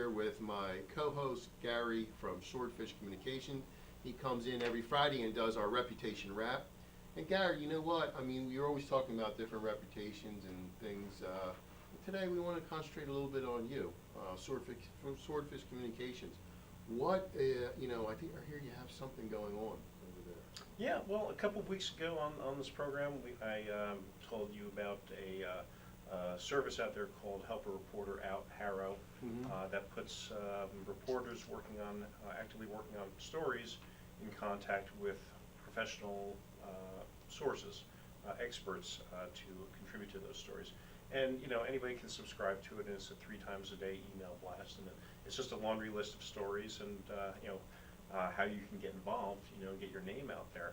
here with my co-host Gary from Swordfish Communication. He comes in every Friday and does our reputation wrap. And Gary, you know what? I mean, you're always talking about different reputations and things. Today we want to concentrate a little bit on you, Swordfish, from Swordfish Communications. What, I think I hear you have something going on over there. Yeah, well, a couple of weeks ago on this program, I told you about a service out there called Help a Reporter Out, HARO, that puts reporters actively working on stories in contact with professional sources, experts to contribute to those stories. And anybody can subscribe to it, and it's a 3 times a day email blast, and it's just a laundry list of stories and how you can get involved, get your name out there.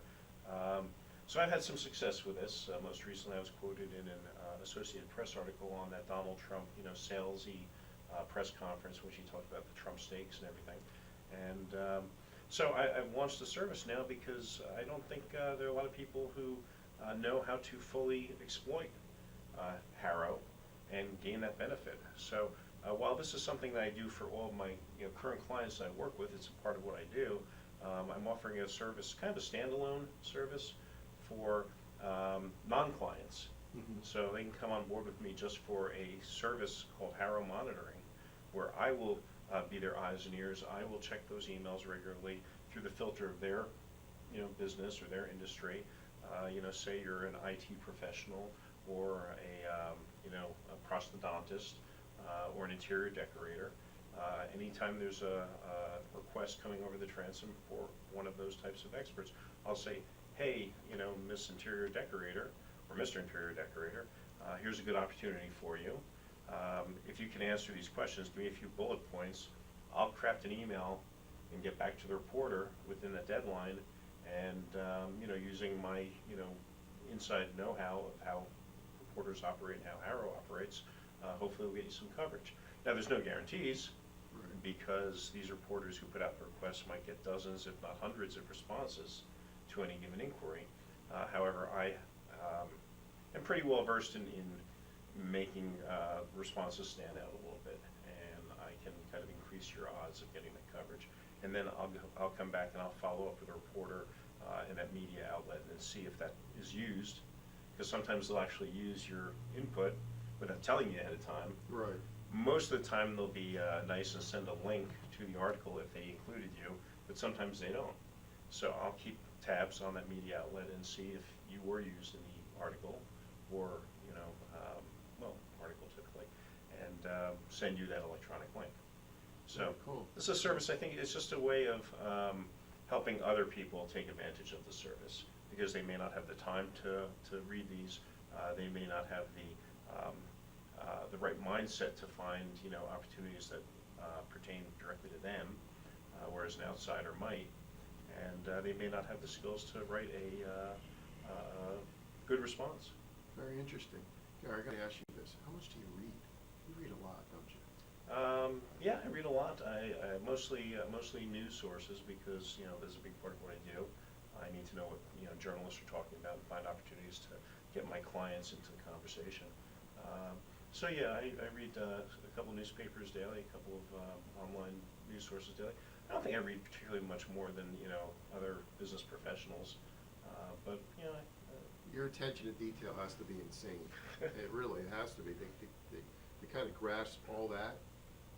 So I've had some success with this. Most recently, I was quoted in an Associated Press article on that Donald Trump, salesy press conference, which he talked about the Trump stakes and everything. And so I've launched the service now because I don't think there are a lot of people who know how to fully exploit HARO and gain that benefit. So while this is something that I do for all of my current clients that I work with, it's a part of what I do. I'm offering a service, kind of a standalone service for non-clients. So they can come on board with me just for a service called HARO Monitoring, where I will be their eyes and ears. I will check those emails regularly through the filter of their business or their industry. Say you're an IT professional or a prosthodontist or an interior decorator. Anytime there's a request coming over the transom for one of those types of experts, I'll say, hey, Miss Interior Decorator or Mr. Interior Decorator, here's a good opportunity for you. If you can answer these questions, give me a few bullet points. I'll craft an email and get back to the reporter within that deadline, and using my inside know-how of how reporters operate and how HARO operates, hopefully we'll get you some coverage. Now, there's no guarantees, because these reporters who put out the requests might get dozens, if not hundreds, of responses to any given inquiry. However, I am pretty well versed in making responses stand out a little bit, and I can kind of increase your odds of getting the coverage. And then I'll come back and I'll follow up with a reporter in that media outlet and see if that is used, because sometimes they'll actually use your input without telling you ahead of time. Right. Most of the time they'll be nice and send a link to the article if they included you, but sometimes they don't. So I'll keep tabs on that media outlet and see if you were used in the article, or article typically, and send you that electronic link. So cool. This is a service, I think it's just a way of helping other people take advantage of the service, because they may not have the time to read these. They may not have the right mindset to find opportunities that pertain directly to them, whereas an outsider might, and they may not have the skills to write a good response. Very interesting. Gary, I got to ask you this. How much do you read? You read a lot, don't you? Yeah, I read a lot. I mostly news sources, because this is a big part of what I do. I need to know what journalists are talking about and find opportunities to get my clients into the conversation. So yeah, I read a couple of newspapers daily, a couple of online news sources daily. I don't think I read particularly much more than other business professionals, but Your attention to detail has to be insane. It really has to be. They kind of grasp all that.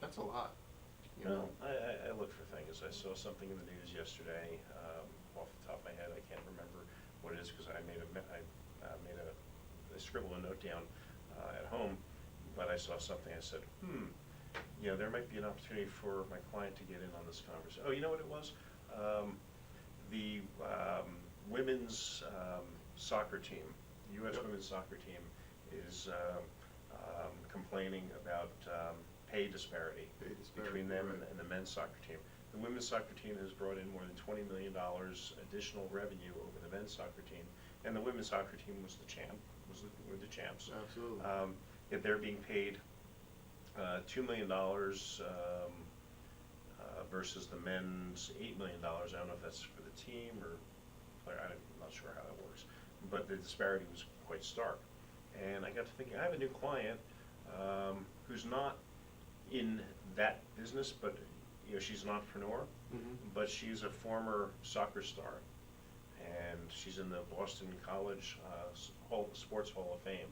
That's a lot. Well, I look for things. I saw something in the news yesterday. Off the top of my head, I can't remember what it is, because I scribbled a note down at home. But I saw something. I said, there might be an opportunity for my client to get in on this conversation. Oh, you know what it was? The women's soccer team, the U.S. women's soccer team, is complaining about pay disparity between them and the men's soccer team. The women's soccer team has brought in more than $20 million additional revenue over the men's soccer team, and the women's soccer team was the champs. Absolutely. Yet they're being paid $2 million versus the men's $8 million. I don't know if that's for the team or player. I'm not sure how that works, but the disparity was quite stark. And I got to thinking, I have a new client who's not in that business, but she's an entrepreneur. But she's a former soccer star, and she's in the Boston College Sports Hall of Fame.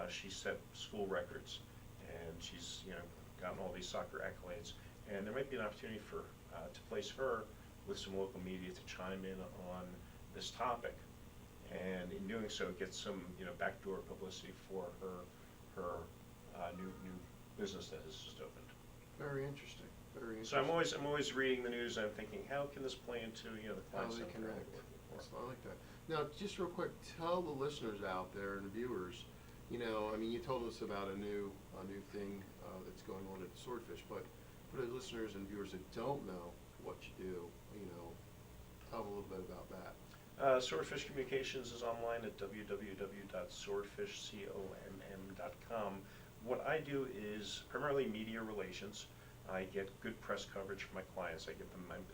She set school records, and she's gotten all these soccer accolades. And there might be an opportunity for to place her with some local media to chime in on this topic, and in doing so, get some backdoor publicity for her new business that has just opened. Very interesting. Very So interesting. I'm always reading the news, and I'm thinking, how can this play into the How clients they that I'm currently connect. working for? I like that. Now, just real quick, tell the listeners out there and the viewers, I mean, you told us about a new thing that's going on at the Swordfish, but for the listeners and viewers that don't know what you do, tell them a little bit about that. Swordfish Communications is online at www.swordfishcomm.com. What I do is primarily media relations. I get good press coverage for my clients. I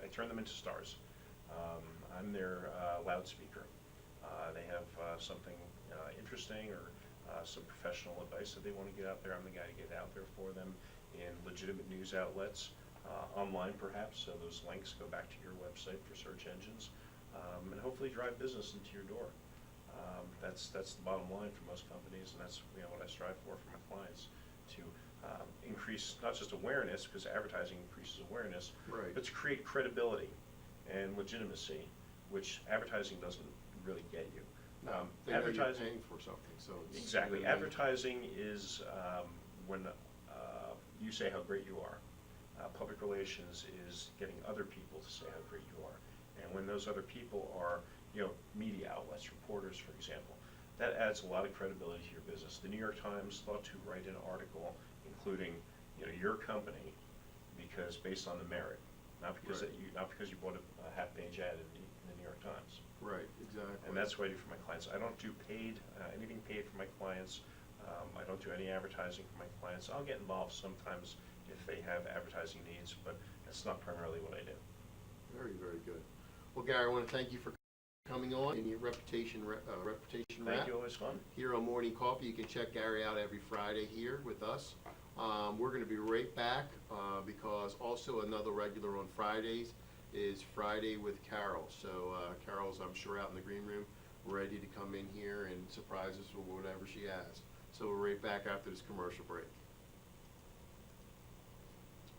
turn them into stars. I'm their loudspeaker. They have something interesting or some professional advice that they want to get out there. I'm the guy to get out there for them in legitimate news outlets, online perhaps, so those links go back to your website for search engines, and hopefully drive business into your door. That's the bottom line for most companies, and that's what I strive for my clients, to increase not just awareness, because advertising increases awareness, Right. but to create credibility and legitimacy, which advertising doesn't really get you. No, they know you're paying for something, so it's Exactly. really- Advertising is when you say how great you are. Public relations is getting other people to say how great you are. And when those other people are, media outlets, reporters, for example, that adds a lot of credibility to your business. The New York Times thought to write an article including, your company, because based on the merit, not because Right. not because you bought a half-page ad in the New York Times. Right, exactly. And that's what I do for my clients. I don't do anything paid for my clients. I don't do any advertising for my clients. I'll get involved sometimes if they have advertising needs, but that's not primarily what I do. Very, very good. Well, Gary, I want to thank you for coming on in your reputation wrap Thank you, always fun. here on Morning Coffee. You can check Gary out every Friday here with us. We're going to be right back because also another regular on Fridays is Friday with Carol. So Carol's, I'm sure, out in the green room, ready to come in here and surprise us with whatever she has. So we're right back after this commercial break.